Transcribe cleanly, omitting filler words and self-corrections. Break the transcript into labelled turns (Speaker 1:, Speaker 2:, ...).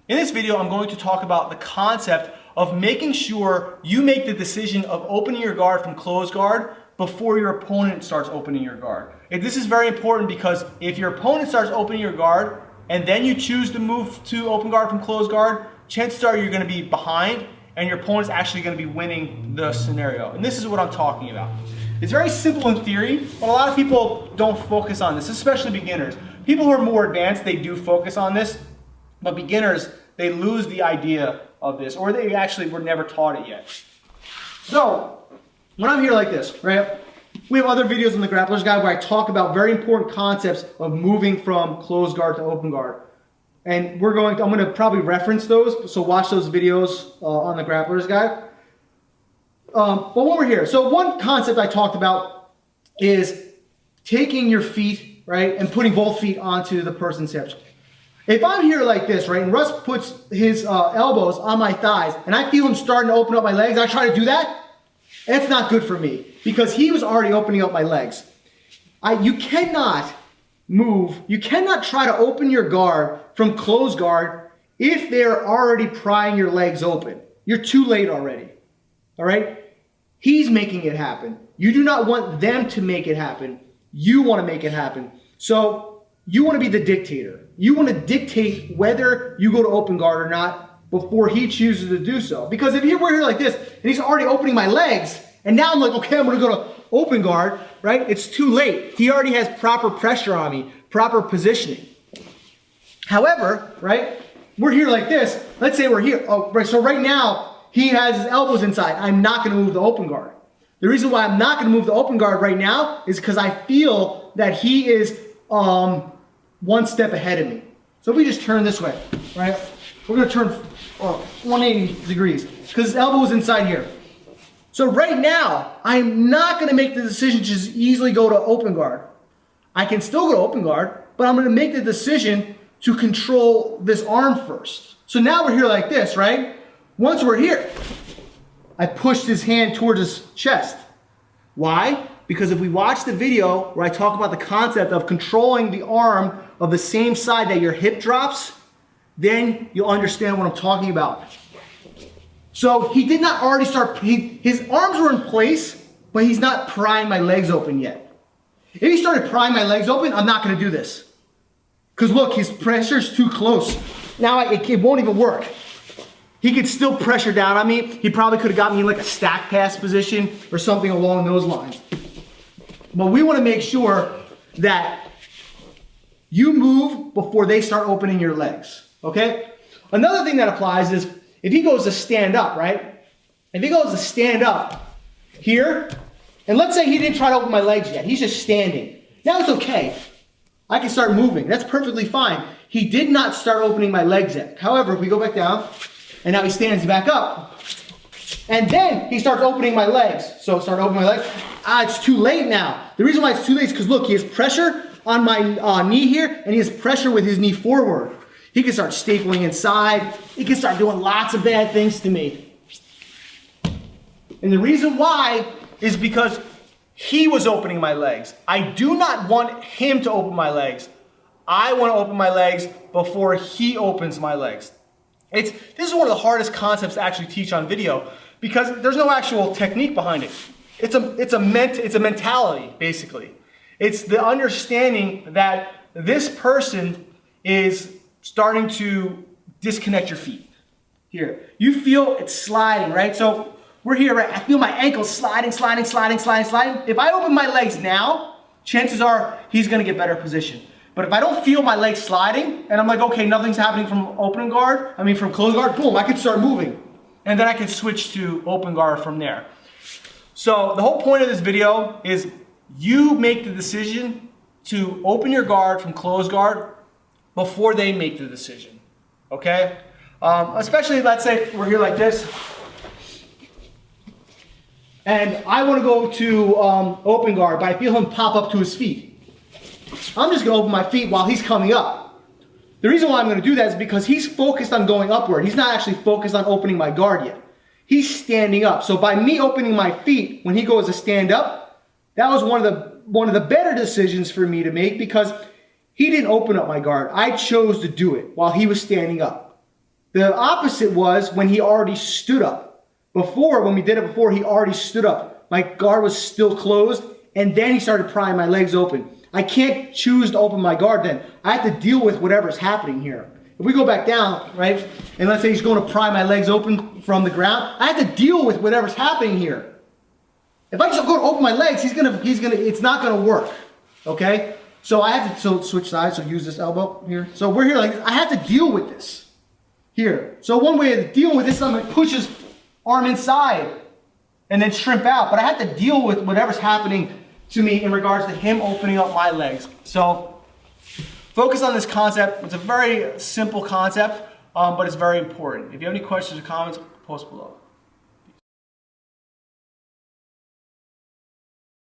Speaker 1: In this video, I'm going to talk about the concept of making sure you make the decision of opening your guard from closed guard before your opponent starts opening your guard. And this is very important because if your opponent starts opening your guard and then you choose to move to open guard from closed guard, chances are you're going to be behind and your opponent's actually going to be winning the scenario. And this is what I'm talking about. It's very simple in theory, but a lot of people don't focus on this, especially beginners. People who are more advanced, they do focus on this, but beginners, they lose the idea of this, or they actually were never taught it yet. So, when I'm here like this, right, we have other videos on the Grappler's Guide where I talk about very important concepts of moving from closed guard to open guard. And I'm going to probably reference those, so watch those videos on the Grappler's Guide. But when we're here, so one concept I talked about is taking your feet, right, and putting both feet onto the person's hips. If I'm here like this, right, and Russ puts his elbows on my thighs, and I feel him starting to open up my legs, I try to do that, it's not good for me, because he was already opening up my legs. You cannot move, you cannot try to open your guard from closed guard if they're already prying your legs open. You're too late already, all right? He's making it happen. You do not want them to make it happen. You want to make it happen. So you want to be the dictator. You want to dictate whether you go to open guard or not before he chooses to do so. Because if we're here like this, and he's already opening my legs, and now I'm like, okay, I'm going to go to open guard, right? It's too late. He already has proper pressure on me, proper positioning. However, right, we're here like this. Let's say we're here. Oh, right. So right now, he has his elbows inside. I'm not going to move the open guard. The reason why I'm not going to move the open guard right now is because I feel that he is one step ahead of me. So if we just turn this way, right? We're going to turn 180 degrees because his elbow is inside here. So right now, I'm not going to make the decision to just easily go to open guard. I can still go to open guard, but I'm going to make the decision to control this arm first. So now we're here like this, right? Once we're here, I pushed his hand towards his chest. Why? Because if we watch the video where I talk about the concept of controlling the arm of the same side that your hip drops, then you'll understand what I'm talking about. So he did not already start, his arms were in place, but he's not prying my legs open yet. If he started prying my legs open, I'm not going to do this. Because look, his pressure's too close. Now it won't even work. He could still pressure down on me. He probably could have got me in like a stack pass position or something along those lines. But we want to make sure that you move before they start opening your legs, okay? Another thing that applies is if he goes to stand up, right? If he goes to stand up here, and let's say he didn't try to open my legs yet. He's just standing. Now it's okay. I can start moving. That's perfectly fine. He did not start opening my legs yet. However, if we go back down, and now he stands back up. And then he starts opening my legs. So start opening my legs. It's too late now. The reason why it's too late is because look, he has pressure on my knee here, and he has pressure with his knee forward. He can start stapling inside. He can start doing lots of bad things to me. And the reason why is because he was opening my legs. I do not want him to open my legs. I want to open my legs before he opens my legs. This is one of the hardest concepts to actually teach on video because there's no actual technique behind it. It's a mentality, basically. It's the understanding that this person is starting to disconnect your feet. Here, you feel it's sliding, right? So we're here, right? I feel my ankles sliding. If I open my legs now, chances are he's going to get better position. But if I don't feel my legs sliding, and I'm like, okay, nothing's happening from from closed guard, boom, I can start moving. And then I can switch to open guard from there. So the whole point of this video is you make the decision to open your guard from closed guard before they make the decision, okay? Especially, let's say we're here like this, and I want to go to open guard, but I feel him pop up to his feet. I'm just going to open my feet while he's coming up. The reason why I'm going to do that is because he's focused on going upward. He's not actually focused on opening my guard yet. He's standing up. So by me opening my feet when he goes to stand up, that was one of the better decisions for me to make because he didn't open up my guard. I chose to do it while he was standing up. The opposite was when he already stood up. Before, when we did it before, he already stood up. My guard was still closed, and then he started prying my legs open. I can't choose to open my guard then. I have to deal with whatever's happening here. If we go back down, right, and let's say he's going to pry my legs open from the ground, I have to deal with whatever's happening here. If I just go to open my legs, it's not gonna work, okay? So I have to switch sides, so use this elbow here. So we're here like this. I have to deal with this here. So one way of dealing with this, I'm gonna push his arm inside and then shrimp out, but I have to deal with whatever's happening to me in regards to him opening up my legs. So focus on this concept. It's a very simple concept, but it's very important. If you have any questions or comments, post below.